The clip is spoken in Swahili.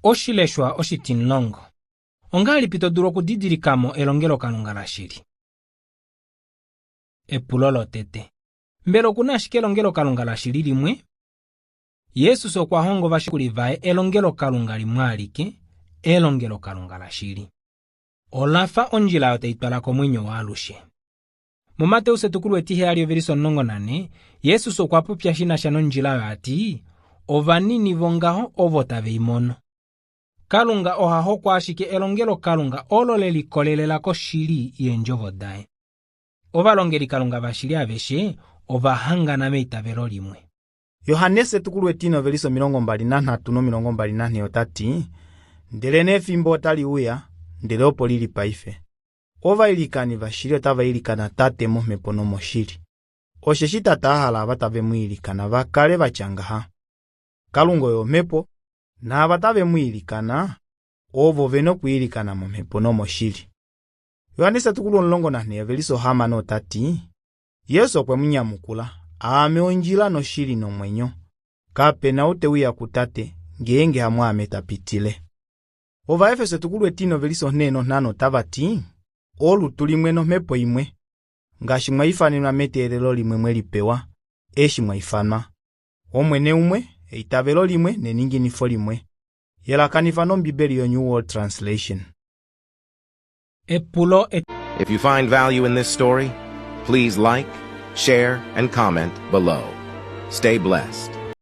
oshileshwa oshitinlongo ongali pito duro kudidirikamo elongelo Kalunga la shili. Epulo lotete. Mbelo kuna ashike elongelo Kalunga la shili limwe? Yesu sokwahongo vashikulivaye elongelo Kalunga limwe alike, elongelo Kalunga la shili. Olafa onjila yoteitwalako mwenyo walushe. Mu Mateo setukulu etihe alio veliso 14, Yesu sokwapupya shina shano njila yo ati, ovanini vongaho ovo taveimono. Kalunga ohaho kwa ashike elongelo Kalunga olole likolelelako shili yenjovo dae. Ovalongeli Kalunga vashili aveshe, ovahangana meitavelo limwe. Yohanese setukulu etino veliso 23 otati, ndele nefimbo otaliuya, ndele opo lili paife. Ovailikani vashili otavailikana tate momepono moshili. Osheshi tatahala avatave mwiilikana vakale vachangaha. Kalunga oyo mepo, na avatave mwiilikana, ovo veno kuilikana momepono moshili. Yohanese setukulu 14 veliso 5 otati, Yesu okwe munyamukula, ame onjila no shili no mwenyo, kapena uteuya kutate, ngenge hamwe ametapitile. Ova Efeso setukulu etino veliso 4 tavati, olutu limwe no mepo imwe, ngashi mwaifanenwa meteelelo limwe mwelipewa, eshi mwaifanwa. Omwene umwe, eitavelo limwe neninginifo limwe. Yelakanifwa nombibeli yo New World Translation. Epulo If you find value in this story, please like, share, and comment below. Stay blessed.